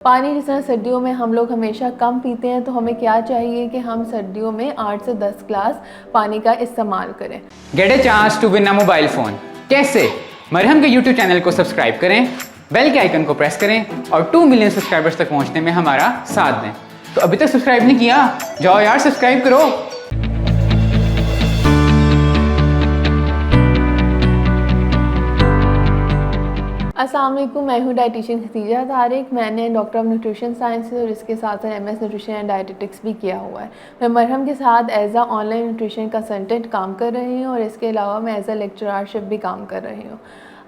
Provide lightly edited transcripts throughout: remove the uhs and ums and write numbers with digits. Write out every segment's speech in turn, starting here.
पानी जिस तरह सर्दियों में हम लोग हमेशा कम पीते हैं, तो हमें क्या चाहिए कि हम सर्दियों में 8 से 10 ग्लास पानी का इस्तेमाल करें। Get a chance to win a mobile phone. कैसे? मरहम के यूट्यूब चैनल को सब्सक्राइब करें, बेल के आइकन को प्रेस करें और 2 मिलियन सब्सक्राइबर्स तक पहुंचने में हमारा साथ दें। तो अभी तक सब्सक्राइब नहीं किया? जाओ यार, सब्सक्राइब करो। अस्सलाम वालेकुम, मैं हूँ डाइटिशियन खतीजा तारिक। मैंने डॉक्टर ऑफ न्यूट्रिशन साइंसेज और इसके साथ साथ एमएस न्यूट्रिशन एंड डाइटेटिक्स भी किया हुआ है। मैं मरहम के साथ as a online nutrition consultant काम कर रही हूँ और इसके अलावा मैं एज अ लेक्चररशिप भी काम कर रही हूँ।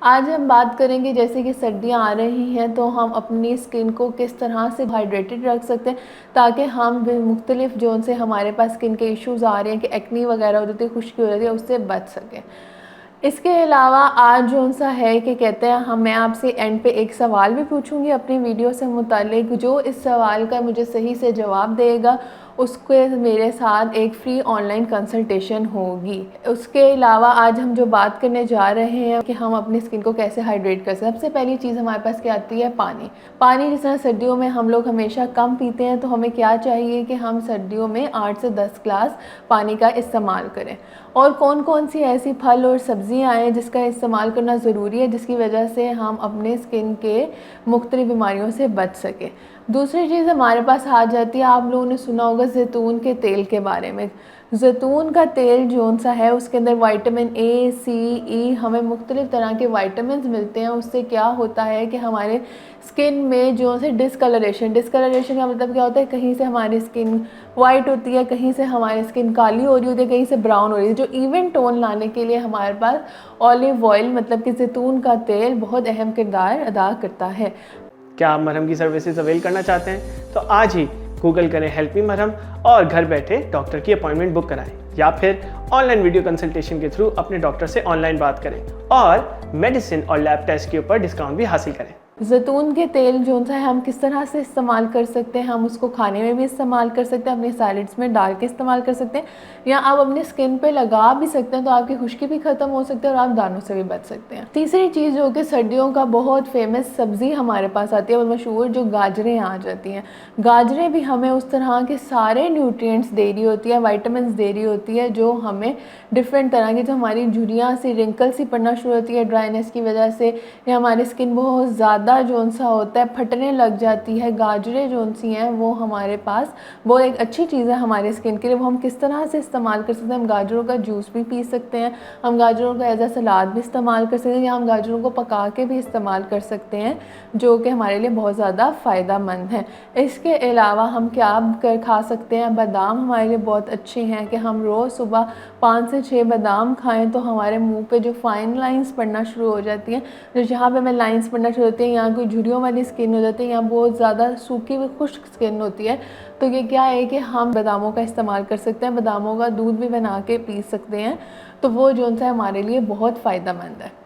आज हम बात करेंगे जैसे कि सर्दियाँ आ रही हैं, तो हम अपनी स्किन को किस तरह से हाइड्रेटेड रख सकते हैं ताकि हम मुख्तलिफ जो उनसे हमारे पास स्किन के इश्यूज़ आ रहे हैं कि एक्नी वगैरह हो जाती है, खुश्की हो जाती है, उससे बच सकें। इसके अलावा आज जो सा है कि कहते हैं मैं आपसे एंड पे एक सवाल भी पूछूंगी अपनी वीडियो से मुतालिक। जो इस सवाल का मुझे सही से जवाब देगा उसके मेरे साथ एक फ्री ऑनलाइन कंसल्टेशन होगी। उसके अलावा आज हम जो बात करने जा रहे हैं कि हम अपनी स्किन को कैसे हाइड्रेट कर सकते हैं। सबसे पहली चीज़ हमारे पास क्या आती है? पानी। पानी जिस तरह सर्दियों में हम लोग हमेशा कम पीते हैं, तो हमें क्या चाहिए कि हम सर्दियों में 8 से 10 ग्लास पानी का इस्तेमाल करें। और कौन कौन सी ऐसी फल और सब्ज़ियाँ हैं जिसका इस्तेमाल करना ज़रूरी है, जिसकी वजह से हम अपने स्किन के मुख्तलिफ बीमारियों से बच सकें। दूसरी चीज़ हमारे पास आ जाती है, आप लोगों ने सुना होगा जैतून के तेल के बारे में। जैतून का तेल जो सा है उसके अंदर विटामिन ए, सी, ई, हमें मुख्तलिफ़ तरह के विटामिन मिलते हैं। उससे क्या होता है कि हमारे स्किन में जो से डिस्कलरेशन का मतलब क्या होता है? कहीं से हमारी स्किन वाइट होती है, कहीं से हमारी स्किन काली हो रही होती है, कहीं से ब्राउन हो रही है। जो इवन टोन लाने के लिए हमारे पास ऑलिव ऑयल मतलब कि जैतून का तेल बहुत अहम किरदार अदा करता है। क्या आप मरहम की सर्विसेज अवेल करना चाहते हैं? तो आज ही गूगल करें हेल्प मी मरहम और घर बैठे डॉक्टर की अपॉइंटमेंट बुक कराएं, या फिर ऑनलाइन वीडियो कंसल्टेशन के थ्रू अपने डॉक्टर से ऑनलाइन बात करें और मेडिसिन और लैब टेस्ट के ऊपर डिस्काउंट भी हासिल करें। जैतून के तेल जो सा है हम किस तरह से इस्तेमाल कर सकते हैं? हम उसको खाने में भी इस्तेमाल कर सकते हैं, अपने सैलड्स में डाल के इस्तेमाल कर सकते हैं, या आप अपने स्किन पे लगा भी सकते हैं, तो आपकी खुश्की भी ख़त्म हो सकती है और आप दानों से भी बच सकते हैं। तीसरी चीज़ जो कि सर्दियों का बहुत फेमस सब्ज़ी हमारे पास आती है और मशहूर, जो गाजरें आ जाती हैं। गाजरें भी हमें उस तरह के सारे न्यूट्रिएंट्स दे रही होती है, वाइटामिन दे रही होती है, जो हमें डिफरेंट तरह की, जो हमारी झुर्रियाँ सी रिंकल सी पड़ना शुरू होती है ड्राइनेस की वजह से, या हमारी स्किन बहुत ज़्यादा जो सा होता है फटने लग जाती है। गाजरें जो सी हैं वो हमारे पास वो एक अच्छी चीज़ है हमारे स्किन के लिए। वो हम किस तरह से इस्तेमाल कर सकते हैं? हम गाजरों का जूस भी पी सकते हैं, हम गाजरों का एज अ सलाद भी इस्तेमाल कर सकते हैं, या हम गाजरों को पका के भी इस्तेमाल कर सकते हैं, जो कि हमारे लिए बहुत ज़्यादा फ़ायदेमंद है। इसके अलावा हम क्या कर खा सकते हैं? बादाम हमारे लिए बहुत अच्छे हैं कि हम रोज़ सुबह 5 से 6 बादाम खाएँ तो हमारे मुँह पे जो फाइन लाइंस पड़ना शुरू हो जाती हैं, जो जहाँ पे हमें लाइंस पड़ना शुरू होती हैं, यहाँ कोई झुर्रियों वाली स्किन हो जाती है, यहाँ बहुत ज़्यादा सूखी हुई खुश्क स्किन होती है, तो ये क्या है कि हम बादामों का इस्तेमाल कर सकते हैं। बादामों का दूध भी बना के पी सकते हैं, तो वो जो सा हमारे लिए बहुत फ़ायदेमंद है।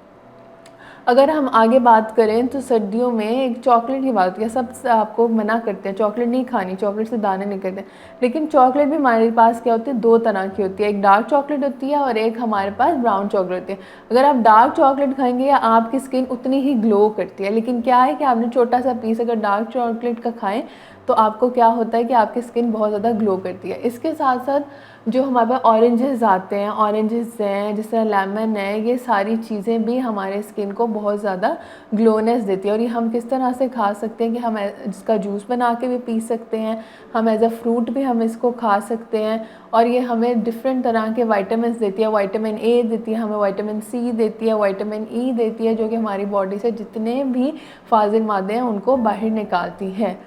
अगर हम आगे बात करें तो सर्दियों में एक चॉकलेट की बात है। सब आपको मना करते हैं चॉकलेट नहीं खानी, चॉकलेट से दाने निकलते हैं, लेकिन चॉकलेट भी हमारे पास क्या होती है? 2 तरह की होती है। एक डार्क चॉकलेट होती है और एक हमारे पास ब्राउन चॉकलेट होती है। अगर आप डार्क चॉकलेट खाएंगे या आपकी स्किन उतनी ही ग्लो करती है, लेकिन क्या है कि आपने छोटा सा पीस अगर डार्क चॉकलेट का खाएं तो आपको क्या होता है कि आपकी स्किन बहुत ज़्यादा ग्लो करती है। इसके साथ साथ जो हमारे पास ऑरेंजेस आते हैं, ऑरेंजेस हैं, जिस तरह लेमन है, ये सारी चीज़ें भी हमारे स्किन को बहुत ज़्यादा ग्लोनेस देती है। और ये हम किस तरह से खा सकते हैं कि हम इसका जूस बना के भी पी सकते हैं, हम एज अ फ्रूट भी हम इसको खा सकते हैं, और ये हमें डिफरेंट तरह के वाइटामिन देती है। विटामिन ए देती है हमें, विटामिन सी देती है, विटामिन ई देती है, जो कि हमारी बॉडी से जितने भी फाजिल मादे हैं उनको बाहर निकालती है।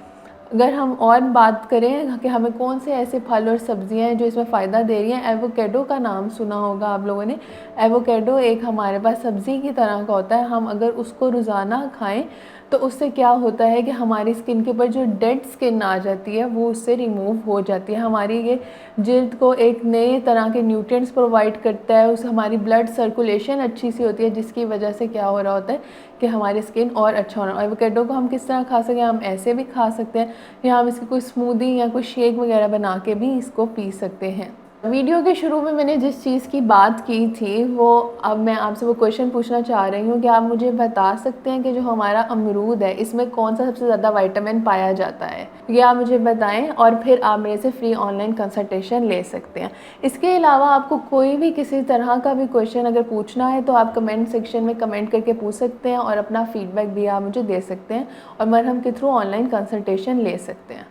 अगर हम और बात करें कि हमें कौन से ऐसे फल और सब्जियां हैं जो इसमें फ़ायदा दे रही हैं, एवोकेडो का नाम सुना होगा आप लोगों ने। एवोकेडो एक हमारे पास सब्ज़ी की तरह का होता है। हम अगर उसको रोज़ाना खाएं तो उससे क्या होता है कि हमारी स्किन के ऊपर जो डेड स्किन आ जाती है वो उससे रिमूव हो जाती है। हमारी ये जिल्द को एक नए तरह के न्यूट्रिएंट्स प्रोवाइड करता है, उस हमारी ब्लड सर्कुलेशन अच्छी सी होती है, जिसकी वजह से क्या हो रहा होता है कि हमारी स्किन और अच्छा होना। एवोकेडो को हम किस तरह खा सकते हैं? हम ऐसे भी खा सकते हैं, या हम इसकी कोई स्मूदी या कोई शेक वगैरह बना के भी इसको पी सकते हैं। वीडियो के शुरू में मैंने जिस चीज़ की बात की थी वो अब मैं आपसे वो क्वेश्चन पूछना चाह रही हूँ कि आप मुझे बता सकते हैं कि जो हमारा अमरूद है इसमें कौन सा सबसे ज़्यादा विटामिन पाया जाता है, ये आप मुझे बताएं और फिर आप मेरे से फ्री ऑनलाइन कंसल्टेशन ले सकते हैं। इसके अलावा आपको कोई भी किसी तरह का भी क्वेश्चन अगर पूछना है तो आप कमेंट सेक्शन में कमेंट करके पूछ सकते हैं और अपना फीडबैक भी आप मुझे दे सकते हैं और मरहम के थ्रू ऑनलाइन कंसल्टेशन ले सकते हैं।